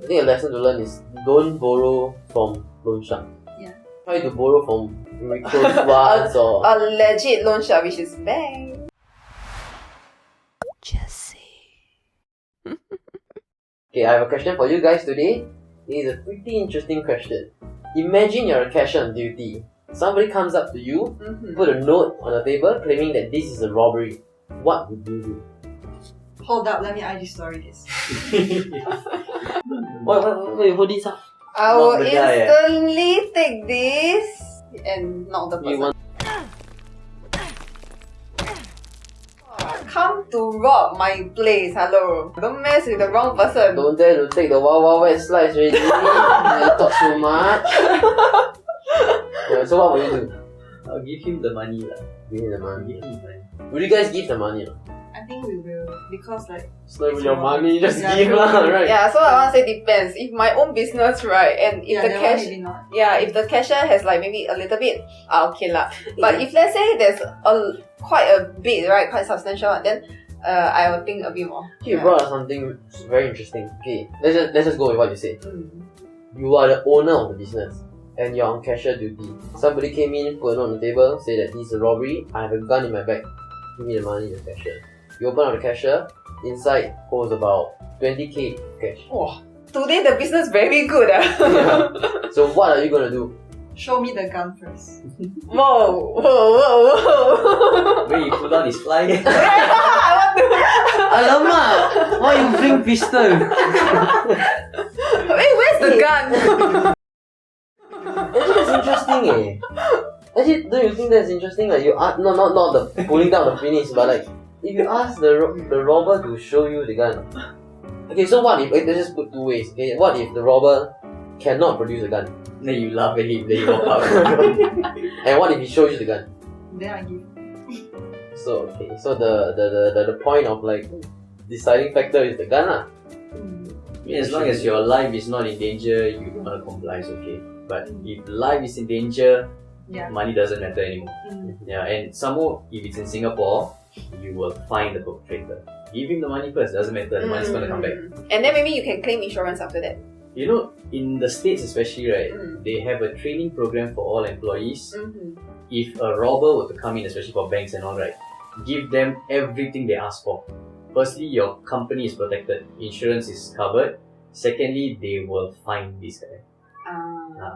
I think a lesson to learn is don't borrow from loan shark. Yeah. Try to borrow from maybe close ones or A legit loan shark, which is bank. Okay, I have a question for you guys today. It is a pretty interesting question. Imagine you're a cashier on duty. Somebody comes up to you, put a note on the table claiming that this is a robbery. What would you do? Hold up, let me IG story this. Wait, hold this up. I Knock will the guy, instantly take this and knock the person. Come to rob my place, hello. Don't mess with the wrong person. Don't dare to take the Wild Wild West slice already. You talk so much. Yeah, so what will you do? I'll give him the money lah. Give him the money. Give him the money. Would you guys give the money? I think we will, because like It's not your money, just Yeah, give true. lah, right? Yeah, so I want to say depends. If my own business, right, and if yeah, the that cash, one maybe not. if the cashier has like maybe a little bit, okay lah. But if let's say there's quite a bit, right, quite substantial, then I will think a bit more. You brought up something very interesting. Okay, let's just go with what you said. Mm. You are the owner of the business and you're on cashier duty. Somebody came in, put a note on the table, say that this is a robbery. I have a gun in my bag. Give me the money, the cashier. You open up the cashier. Inside holds about 20k cash. Wow. Today the business very good. Yeah. So what are you gonna do? Show me the gun first. Whoa, whoa. When he pull out his fly. I want to. Alamak! Why you bring pistol? Wait, where's the gun? Actually, that's interesting, eh. Actually, don't you think that's interesting? Like you ask, not the pulling down the finish, but like if you ask the robber to show you the gun. Okay, so what if let's just put two ways. Okay, what if the robber cannot produce a gun, Then you laugh at him, then you walk out. and what if he shows you the gun? Then I give. So okay, so the point of like deciding factor is the gun lah. I mean, as long as your life is not in danger, you don't want to comply, it's okay. But if life is in danger, Yeah. money doesn't matter anymore. Mm. Yeah, and some more, if it's in Singapore, you will find the perpetrator. Give him the money first, doesn't matter, the money's gonna come back. And then maybe you can claim insurance after that. You know, in the States especially, right, Mm. they have a training program for all employees. Mm-hmm. If a robber were to come in, especially for banks and all, right, give them everything they ask for. Firstly, your company is protected, insurance is covered. Secondly, they will find this guy.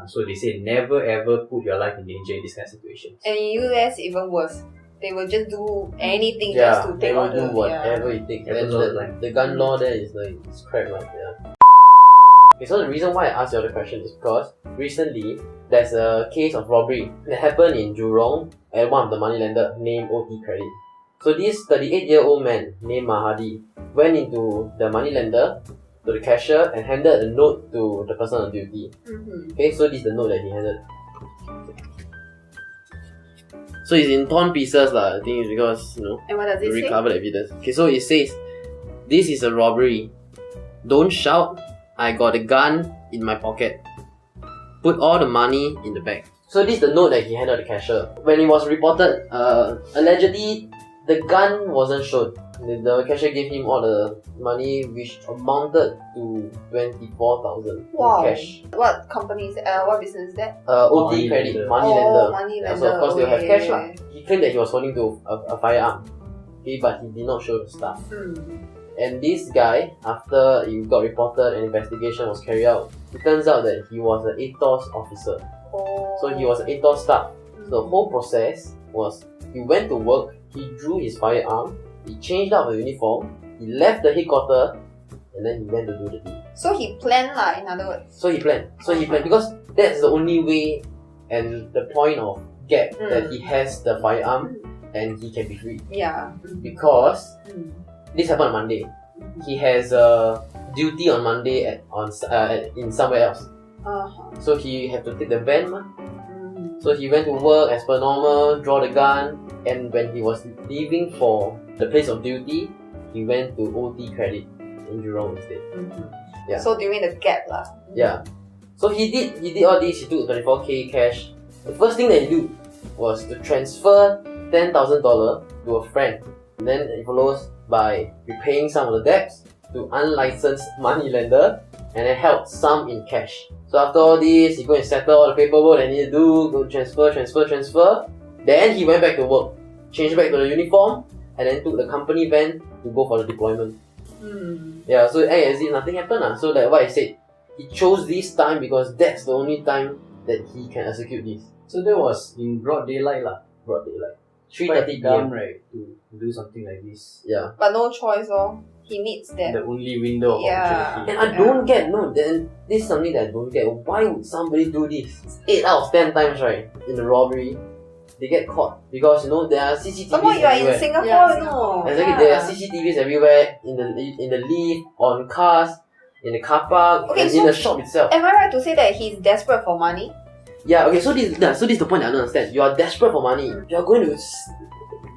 So they say never ever put your life in danger in this kind of situations. And in US, even worse. They will just do anything Yeah, just to they take will all do the whatever it takes. And Happens all the time. the gun law there is like it's crap lah. Yeah. Okay, so the reason why I asked you all the question is because recently there's a case of robbery that happened in Jurong at one of the moneylender named OT Credit. So this 38-year-old man named Mahadi went into the moneylender to the cashier and handed a note to the person on duty. Mm-hmm. Okay, so this is the note that he handed. So it's in torn pieces lah. I think it's because And what does it say? recovered evidence. Okay, so it says, "This is a robbery. Don't shout. I got a gun in my pocket. Put all the money in the bag." So this is the note that he handed to the cashier. When it was reported, allegedly the gun wasn't shown. The cashier gave him all the money, which amounted to 24,000 Wow. cash. What company is that? What business is that? OT Credit, moneylender. Moneylender. Yeah, so of course they'll have Okay. cash lah. He claimed that he was holding to a firearm, okay, but he did not show the stuff. And this guy, after it got reported and investigation was carried out, it turns out that he was an AETOS officer. Oh. So he was an AETOS staff. So the whole process was he went to work, he drew his firearm, he changed out the uniform, he left the headquarters, and then he went to do the deed. So he planned lah, in other words. So he planned because that's the only way and the point of gap that he has the firearm and he can be free. Yeah. Because this happened on Monday. He has a duty on Monday in somewhere else. So he had to take the van. So he went to work as per normal, draw the gun, and when he was leaving for the place of duty, he went to OT Credit in Jurong instead. Yeah. So during the gap lah. Yeah. So he did all this, he took 24k cash. The first thing that he did was to transfer $10,000 to a friend. And then it follows by repaying some of the debts to unlicensed moneylender and then held some in cash. So after all this, he go and settle all the paperwork that he need to do, go transfer. Then he went back to work, changed back to the uniform, and then took the company van to go for the deployment. Yeah, so as if nothing happened. So like what I said, he chose this time because that's the only time that he can execute this. So that was in broad daylight lah. Broad daylight. Quite 3:30 dumb, p.m. right, to do something like this. Yeah. But no choice, he needs that. The only window of Yeah. opportunity. And I don't get, then this is something that I don't get. Why would somebody do this? 8 out of 10 times, right, in the robbery, they get caught. Because, there are CCTVs Somehow you are in everywhere. Singapore, Yeah, no. Exactly, there are CCTVs everywhere, in the lift, on cars, in the car park, Okay, and so- in the shop itself. Am I right to say that he's desperate for money? Yeah, okay, so this is the point I don't understand. You are desperate for money. You are going to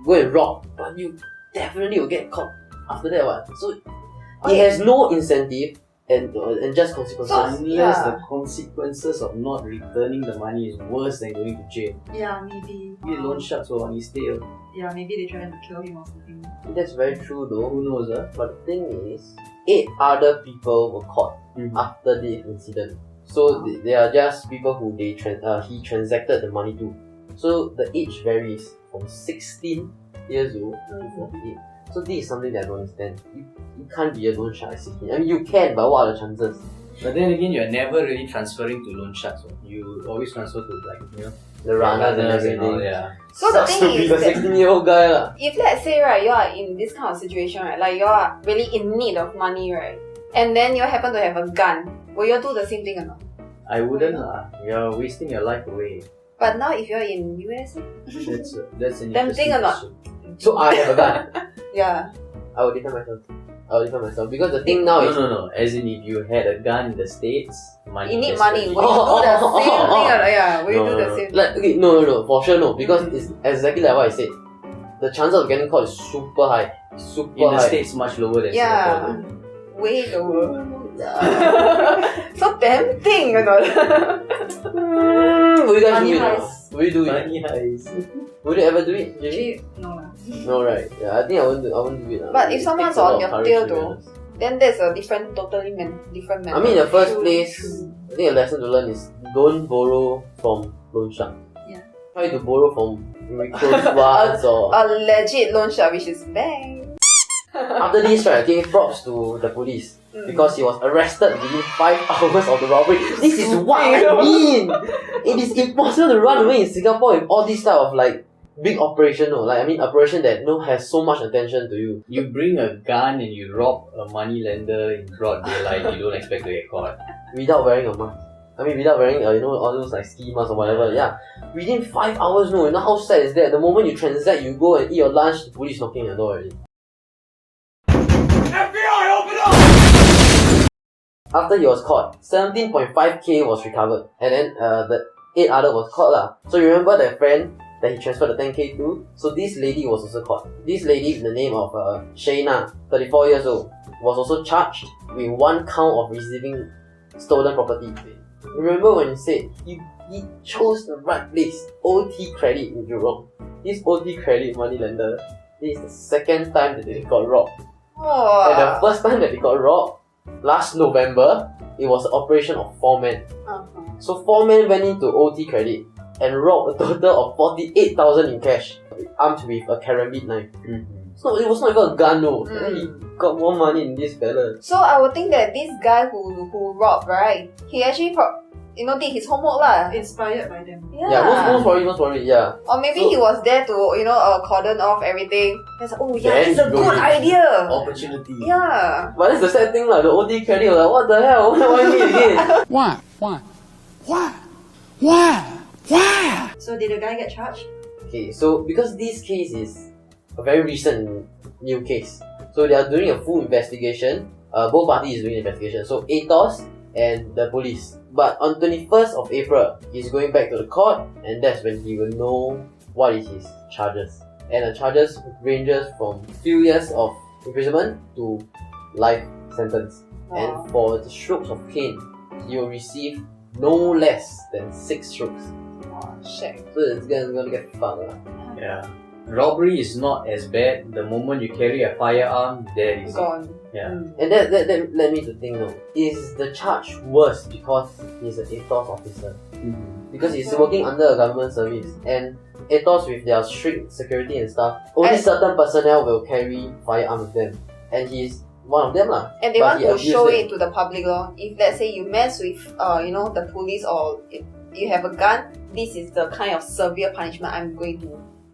go and rob, but you definitely will get caught after that one. So it Okay. has no incentive and just consequences. Unless the consequences of not returning the money is worse than going to jail. Yeah, maybe. Maybe loan sharks will on his tail. Yeah, maybe they trying to kill him or something. That's very true though. Who knows, But the thing is, 8 other people were caught after the incident. So they are just people who he transacted the money to. So the age varies from 16 years old to 48. So this is something that I don't understand. You can't be a loan shark at 16. I mean you can, but what are the chances? But then again, you're never really transferring to loan sharks. So you always transfer to The runners and and everything. all, yeah. So the Sucks to thing be is the that 16-year-old guy lah. if let's say right, you are in this kind of situation, right, like you are really in need of money, right, and then you happen to have a gun, will you do the same thing or not? I wouldn't lah. You're wasting your life away. But now if you're in USA, That's an Tempting interesting or not? question. So I have a gun. yeah. I will defend myself. Because the thing now is No. As in, if you had a gun in the States, money. You need is money. very- Will you do the same thing or not? Yeah, will you do the No. same like okay, no, for sure no. Because it's exactly like what I said. The chances of getting caught is super high. Super In the high. States, much lower than Yeah. Singapore. way lower. So tempting, you know. Will you guys Money do it? heist. Will you do it? Money heist. Would you ever do it, Jamie? Actually, no lah. No, right? Yeah, I think I won't do it. But if It someone's takes a lot on of your courage, tail to be though, honest. then there's a different method. I mean, in the first True, place, true. I think a lesson to learn is don't borrow from loan shark. Yeah. Try to borrow from close ones or. A legit loan shark, which is bank. After this, right, okay, props to the police. Because he was arrested within 5 hours of the robbery. This is what I mean! It is impossible to run away in Singapore with all this type of like big operation, no? Like I mean operation that has so much attention to you. You bring a gun and you rob a moneylender in broad daylight, you don't expect to get caught. Without wearing a mask. I mean without wearing all those like ski masks or whatever, yeah. Within 5 hours, no, you know how sad is that? The moment you transact, you go and eat your lunch, the police knocking at the door already. After he was caught, 17.5k was recovered, and then the 8 other was caught lah. So you remember that friend that he transferred the 10k to? So this lady was also caught. This lady, in the name of Shayna, 34 years old, was also charged with 1 count of receiving stolen property. Remember when you said he chose the right place, OT Credit in Jurong. This OT Credit moneylender, this is the second time that they got robbed. Oh. And the first time that they got robbed, last November, it was an operation of 4 men. So 4 men went into OT Credit and robbed a total of 48,000 in cash, armed with a karambit knife. So it was not even a gun, no. And then he got more money in this fella. So I would think that this guy who robbed, right, he actually did his homework lah. Inspired by them. Yeah, most probably, yeah. Or maybe So- he was there to, cordon off everything. It's like, oh yeah, Then it's a he go good in. idea. Opportunity. Yeah. But that's the sad thing, like the OT Credit was like, what the hell? Why me again? Why? So did the guy get charged? Okay, so because this case is a very recent new case, so they are doing a full investigation. Both parties is doing investigation. So AETOS and the police. But on 21st of April, he's going back to the court, and that's when he will know what is his charges. And the charges ranges from few years of imprisonment to life sentence. And for the strokes of cane, he will receive no less than 6 strokes. Shit. So it's gonna get fucked. Yeah. robbery is not as bad. The moment you carry a firearm, there is it. Gone. Yeah. And that led me to think, no, is the charge worse because he's an AETOS officer? Because he's working under a government service, and AETOS with their strict security and stuff, only certain personnel will carry firearm with them, and he's one of them lah. And they But want he to abused show it. it to the public lor. If let's say you mess with the police, or if you have a gun, this is the kind of severe punishment I'm going to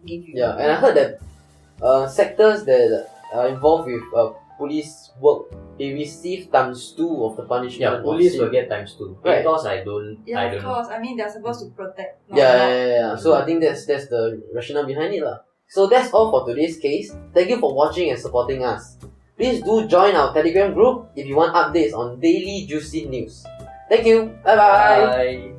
give you. Yeah, and I heard that sectors that are involved with police work, they receive ×2 of the punishment. Yeah, police will get ×2. Right. Because I don't Yeah, of know. course. I mean, they're supposed to protect. not Yeah, rob. yeah. So I think that's the rationale behind it lah. So that's all for today's case. Thank you for watching and supporting us. Please do join our Telegram group if you want updates on daily juicy news. Thank you. Bye bye. Bye.